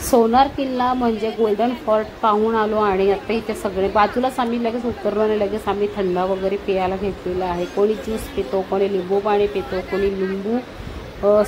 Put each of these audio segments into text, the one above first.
सोनार किल्ला म्हणजे golden fort पाहून आलो आणि आता इथे सगळे बाजूलाच आम्ही लगेच उतरलो आणि लगेच आम्ही थंड वगैरे प्यायला घेतलेला आहे। कोणी ज्यूस पितो, कोणी लिंबू पाणी पितो, कोणी लिंबू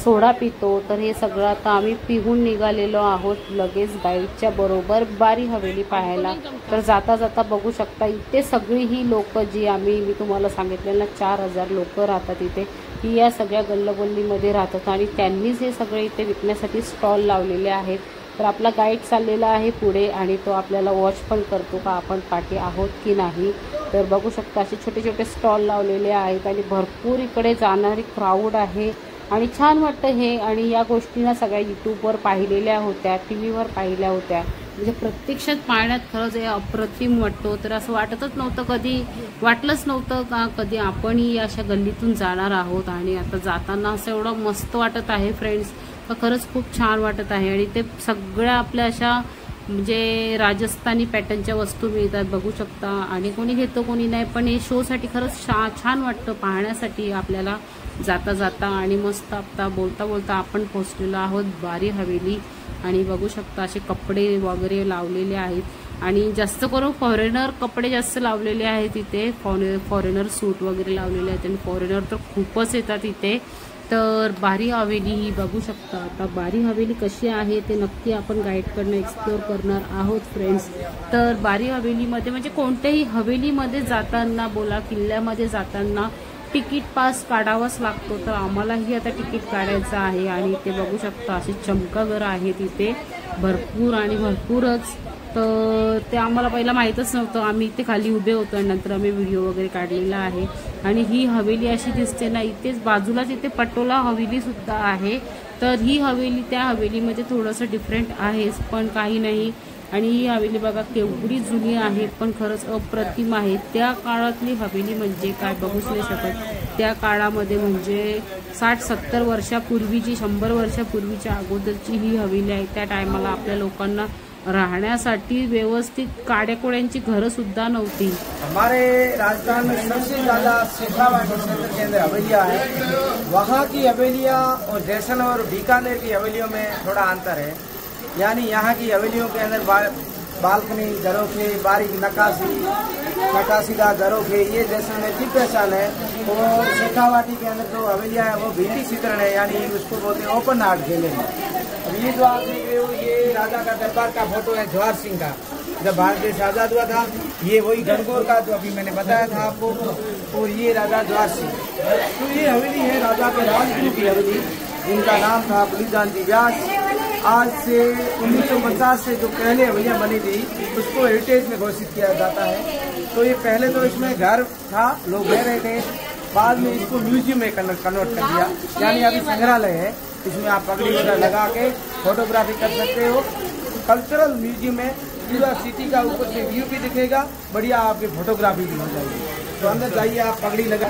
सोडा पितो। तर हे सगळं आता आम्ही पिहून निघालेलो आहोत लगेच गाईडच्या बरोबर बारी हवेली पाहायला। तर जाता जाता बघू शकता इथे सगळी ही लोक जी मी तुम्हाला सांगितलेलं 4000 लोक राहतात इथे, ही या सगळ्या गल्लोगल्लीमध्ये राहतात आणि त्यांनीच हे सगळे इथे विकण्यासाठी स्टॉल लावलेले आहेत। तर आपला गाईड चाललेला आहे पुढे आणि तो आपल्याला वॉच पण करतो का आपण पाठी आहोत की नाही। तर बघू शकता असे छोटे छोटे स्टॉल लावलेले आहेत आणि भरपूर इकडे जाणारी क्राऊड आहे आणि छान वाटतं हे। आणि या गोष्टींना सगळ्या यूट्यूबवर पाहिलेल्या होत्या, टीव्हीवर पाहिल्या होत्या, म्हणजे प्रत्यक्षात पाहण्यात खरंच हे अप्रतिम वाटतो। तर असं वाटतच नव्हतं, कधी वाटलंच नव्हतं का कधी आपणही अशा गल्लीतून जाणार आहोत आणि आता जाताना असं एवढं मस्त वाटत आहे फ्रेंड्स, तर खरंच खूप छान वाटत आहे। आणि ते सगळ्या आपल्या अशा म्हणजे राजस्थानी पॅटर्नच्या वस्तू मिळतात बघू शकता आणि कोणी घेतो कोणी नाही, पण हे शोसाठी खरंच छान वाटतं पाहण्यासाठी आपल्याला जाता जाता। आणि मस्त आता बोलता बोलता आपण पोहोचलेलो आहोत बारी हवेली आणि बघू शकता असे कपडे वगैरे लावलेले आहेत आणि जास्त करून फॉरेनर कपडे जास्त लावलेले आहेत इथे, फॉरेनर सूट वगैरे लावलेले आहेत आणि फॉरेनर तर खूपच येतात इथे। तर बारी हवेली ही बघू शकता। आता बारी हवेली कशी आहे ते नक्की आपण गाईडकडनं एक्सप्लोर करणार आहोत फ्रेंड्स। तर बारी हवेलीमध्ये म्हणजे कोणत्याही हवेलीमध्ये जाताना बोला किल्ल्यामध्ये जाताना तिकीट पास काढावाच लागतो, तर आम्हालाही आता तिकीट काढायचं आहे। आणि ते बघू शकता असे चमकागर आहेत इथे भरपूर आणि भरपूरच, तर ते आम्हाला पहिला माहीतच नव्हतं, आम्ही इथे खाली उभे होतो आणि नंतर आम्ही व्हिडिओ वगैरे काढलेला आहे। आणि ही हवेली अशी दिसते ना, इथेच बाजूलाच इथे पटोला हवेली सुद्धा आहे। तर ही हवेली त्या हवेलीमध्ये थोडंसं डिफरंट आहेच, पण काही नाही। आणि ही हवेली बघा केवढी जुनी आहे, पण खरंच अप्रतिम आहे। त्या काळातली हवेली म्हणजे काय बघूच नाही शकत, त्या काळामध्ये म्हणजे 60-70 वर्षापूर्वीची 100 वर्षापूर्वीच्या अगोदरची ही हवेली आहे। त्या टायमाला आपल्या लोकांना रहण्यासाठी व्यवस्थित काड्याकोड्यांची घरं सुद्धा नव्हती। हमारे राजस्थान में सबसे ज्यादा शेखावाटी क्षेत्र के अंदर हवेलियां हैं। वहाँ की हवेलियां और जैसलमेर और बीकानेर की हवेलियों में थोड़ा अंतर है, यानी यहाँ की हवेलियों के अंदर बालकनी झरोखे, बारीक नक्काशीदार झरोखे, ये जैसलमेर की पहचान है। और शेखावाटी के अंदर जो हवेलियां है वो भित्ति चित्रण है, यानी उसको बोलते हैं ओपन आर्ट गैलरी। अब ये जो आप देख रहे हो ये राजा का दरबार का फोटो है जवाहर सिंह का, जब भारत देश आजाद हुआ था। ये वही गणगौर का जो अभी मैंने बताया था आपको, और ये राजा जवाहर सिंह। तो ये हवेली है राजा के राजगुरु की हवेली, जिनका नाम था बलिदान जी व्यास। आज से 1950 से जो पहले हवेलियां बनी थी उसको हेरिटेज में घोषित किया जाता है। तो ये पहले तो इसमें घर था, लोग रह रहे थे, बाद में इसको म्यूजियम में कन्वर्ट कर दिया, यानी अभी संग्रहालय है। इसमें आप पगड़ी वगैरह लगा के फोटोग्राफी कर सकते हो। कल्चरल म्यूजियम में पूरा सिटी का ऊपर से व्यू भी दिखेगा, बढ़िया आपकी फोटोग्राफी भी हो जाएगी। तो अंदर जाइए, आप पगड़ी लगा।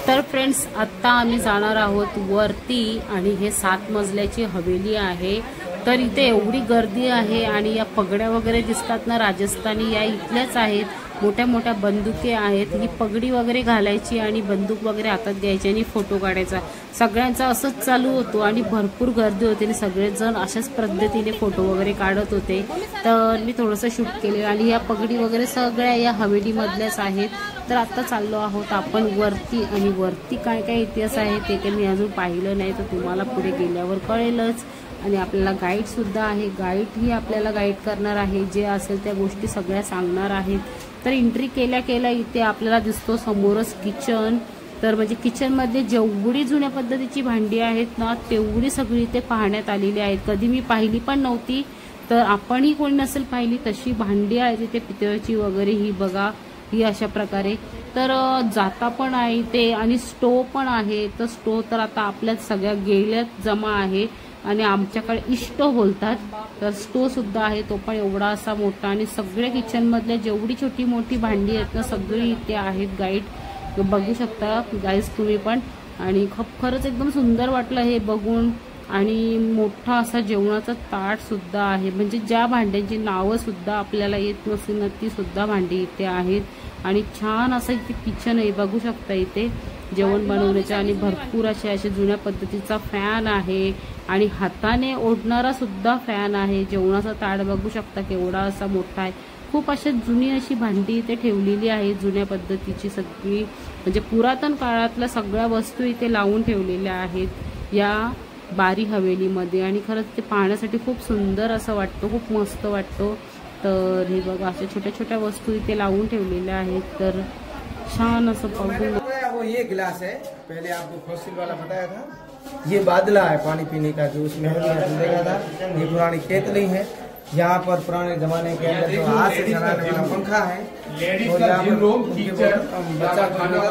तर फ्रेंड्स आता आम्ही जाणार आहोत वरती आणि हे 7 मजल्याची हवेली आहे। तर इथे एवढी गर्दी आहे आणि या पगड्या वगैरे दिसतात ना राजस्थानी, या इथल्याच आहेत। मोठ्या मोठ्या बंदुके आहेत, ही पगडी वगैरे घालायची आणि बंदूक वगैरे हातात घ्यायची आणि फोटो काढायचा। सगळ्यांचा असंच चालू होतो आणि भरपूर गर्दी होती आणि सगळेजण अशाच पद्धतीने फोटो वगैरे काढत होते। तर मी थोडंसं शूट केलं आणि या पगडी वगैरे सगळ्या या हवेलीमधल्याच आहेत। तर आता चाललो आहोत आपण वरती आणि वरती काय काय इतिहास आहे ते काही मी अजून पाहिलं नाही, तर तुम्हाला पुढे गेल्यावर कळेलच। आणि आपल्याला गाईड सुद्धा आहे, गाईड ही आपल्याला गाईड करणार आहे, जे असेल त्या गोष्टी सगळ्या सांगणार आहेत। तर एंट्री केल्या केल्या इथे आपल्याला दिसतो समोरच किचन। तर म्हणजे किचनमध्ये जेवढी जुन्या पद्धतीची भांडी आहेत ना तेवढी सगळी इथे पाहण्यात आलेली आहेत, कधी मी पाहिली पण नव्हती। तर आपणही कोणी नसेल पाहिली तशी भांडी आहेत इथे पितळेची वगैरे, ही बघा ही अशा प्रकारे। तर जाता पण आहे ते आणि स्टोव पण आहे। तर स्टोव तर आता आपल्यात सगळ्या गेल्यात जमा आहे, आणि आमच्याकडे इष्टो बोलतात, तर स्टो सुद्धा आहे, तो पण एवढा असा मोठा. आणि सगळ्या किचनमधल्या जेवढी छोटी मोठी भांडी आहेत ना सगळी इथे आहेत. गाईड बघू शकता गाईज तुम्ही पण. आणि खरंच एकदम सुंदर वाटलं हे बघून. आणि मोठा असा जेवणाचा ताट सुद्धा आहे, म्हणजे ज्या भांड्यांची नावं सुद्धा आपल्याला येत नसेल ना ती सुद्धा भांडी इथे आहेत. आणि छान असं इथे किचन आहे, बघू शकता इथे जेवण बनवण्याचे. आणि भरपूर असे जुन्या पद्धतीचा फॅन आहे आणि हाताने ओढणारा सुद्धा फॅन आहे. जेवणाचा ताट बघू शकता केवढा असा मोठा आहे. खूप अशा जुनी अशी भांडी इथे ठेवलेली आहे, जुन्या पद्धतीची सगळी, म्हणजे पुरातन काळातल्या सगळ्या वस्तू इथे लावून ठेवलेल्या आहेत या बारी हवेलीमध्ये. आणि खरंच ते पाहण्यासाठी खूप सुंदर असं वाटतं, खूप मस्त वाटतं. तर हे बघा अशा छोट्या छोट्या वस्तू इथे लावून ठेवलेल्या आहेत. तर छान असं बघून. वो ये गिलास है, पहले आपको फॉसिल वाला बताया था, ये बादला है पानी पीने का जो उसमें देखा था। ये पुरानी केतली है, यहाँ पर पुराने जमाने के अंदर जो हाथ से चलाने वाला पंखा है, और यहाँ पर बच्चा खाने का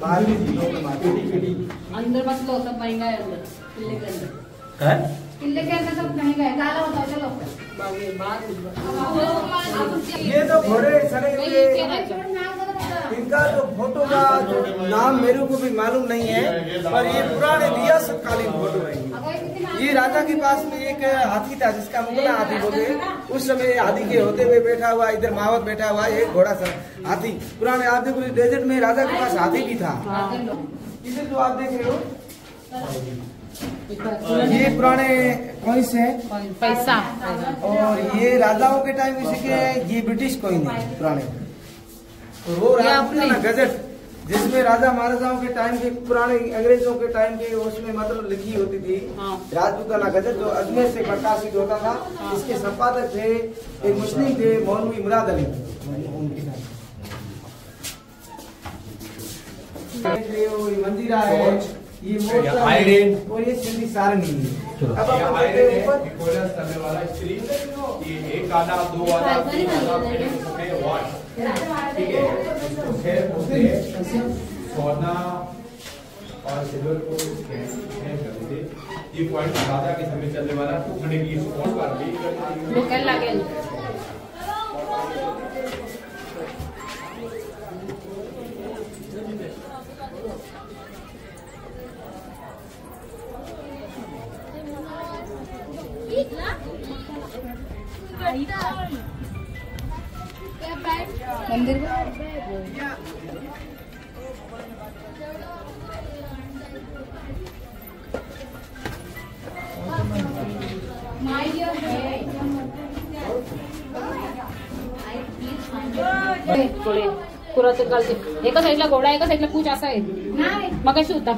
बाहरी चीजों के माध्यम अंदर मसला होता महंगा है अंदर किले के अंदर किले के अंदर सब महंगा है काला होता है चलो ये तो घोड़े सड़े हुए इनका जो फोटो का जो नाम मेरे को भी मालूम नहीं है, पर ये पुराने रियासतकालीन फोटो है। ये राजा के पास में एक हाथी था जिसका मुगला हाथी बोलते, उस समय हाथी के होते हुए बैठा हुआ, इधर मावत बैठा हुआ, एक घोड़ा सा हाथी पुराने। आप देखो डेजर्ट में राजा के पास हाथी भी था। इसे जो आप देख रहे हो ये पुराने कॉइन्स है, पैसा, और ये राजाओं के टाइम के, ये ब्रिटिश कॉइन है पुराने। वो राजपूताना गजट जिसमें राजा महाराजाओं के टाइम के, पुराने अंग्रेजों के टाइम के, उसमें मतलब लिखी होती थी राजपूताना गजट, जो अजमेर से प्रकाशित होता था। इसके संपादक थे एक मुस्लिम थे, मौलवी मुराद अली। मंदिरा है, ये आयरन, और ये सिंधी सारंगी है। अब वाला स्क्रीन, ये एक आधा, दो आधा, तीन आधा, ठीक है। सोना और सिल्वर को ये पॉइंट राजा के समय चलने वाला टुकड़े की स्पॉट पर भी लोकल लागेल। मंदिर थोडे पुरात घालते, एका साईडला घोडा, एका साईडला पूछ असा आहे, मग कशी होता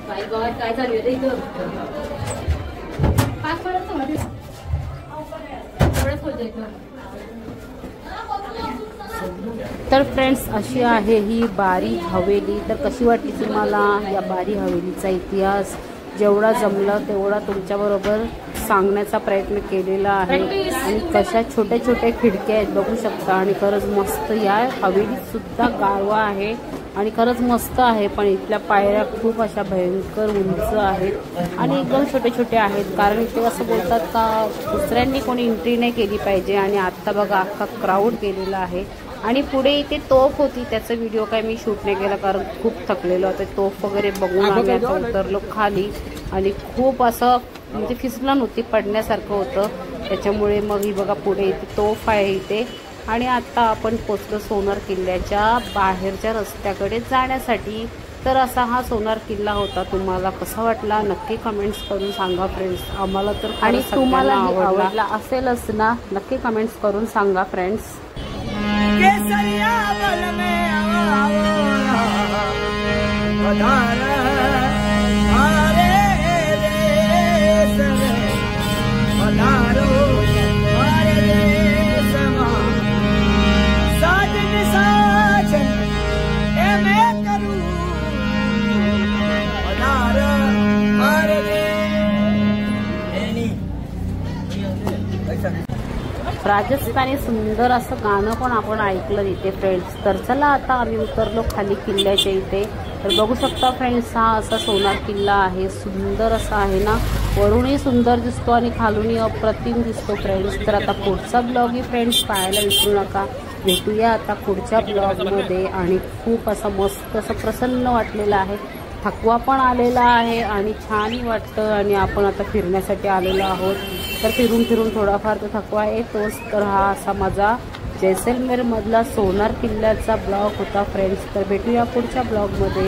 काय गावात काय चालू आहे इथं? तर फ्रेंड्स अशी आहे ही बारी हवेली। तर कशी वाटली तुम्हाला या बारी हवेलीचा इतिहास? जेवढा जमलं तेवढा तुमच्याबरोबर सांगण्याचा प्रयत्न केलेला आहे। आणि कशा छोट्या छोट्या खिडक्या आहेत बघू शकता, आणि खरंच मस्त या हवेलीत सुद्धा गारवा आहे आणि खरंच मस्त आहे। पण इथल्या पायऱ्या खूप अशा भयंकर उंच आहेत आणि एकदम छोटे छोटे आहेत, कारण इथे असं बोलतात का दुसऱ्यांनी कोणी एंट्री नाही केली पाहिजे। आणि आता बघा अख्खा क्राऊड केलेला आहे आणि पुढे इथे तोफ होती, त्याचा व्हिडिओ काय मी शूट नाही केला कारण खूप थकलेलो होतो। तोफ वगैरे बघून आम्ही आता उतरलो खाली आणि खूप असं म्हणजे फिसलन होती, पडण्यासारखं होतं, त्याच्यामुळे मग ही बघा पुढे इथे तोफ आहे इथे। आणि आता आपण पोचलो सोनार किल्ल्याच्या बाहेरच्या रस्त्याकडे जाण्यासाठी। तर असा हा सोनार किल्ला होता। तुम्हाला कसा वाटला नक्की कमेंट्स करून सांगा फ्रेंड्स। आम्हाला तर आणि तुम्हाला आवडला असेलच ना, नक्की कमेंट्स करून सांगा फ्रेंड्स। राजस्थानी सुंदर असं गाणं पण आपण ऐकलं इथे फ्रेंड्स। तर चला आता आम्ही उतरलो खाली किल्ल्याच्या इथे। तर बघू शकता फ्रेंड्स हा असा सोनार किल्ला आहे, सुंदर असा आहे ना, वरूनही सुंदर दिसतो आणि खालूनही अप्रतिम दिसतो फ्रेंड्स। तर आता पुढचा ब्लॉग ही फ्रेंड्स पाहायला विसरू नका। भेटूया आता पुढच्या ब्लॉगमध्ये आणि खूप असं मस्त असं प्रसन्न वाटलेलं आहे, थकवा पण आलेला आहे आणि छानही वाटतं आणि आपण आता फिरण्यासाठी आलेलो आहोत। तर फिरून फिरून थोडाफार तर थकवा येतोच। तर हा असा माझा जैसलमेर मधला सोनार किल्ल्याचा ब्लॉग होता फ्रेंड्स। तर भेटूया पुढच्या ब्लॉगमध्ये।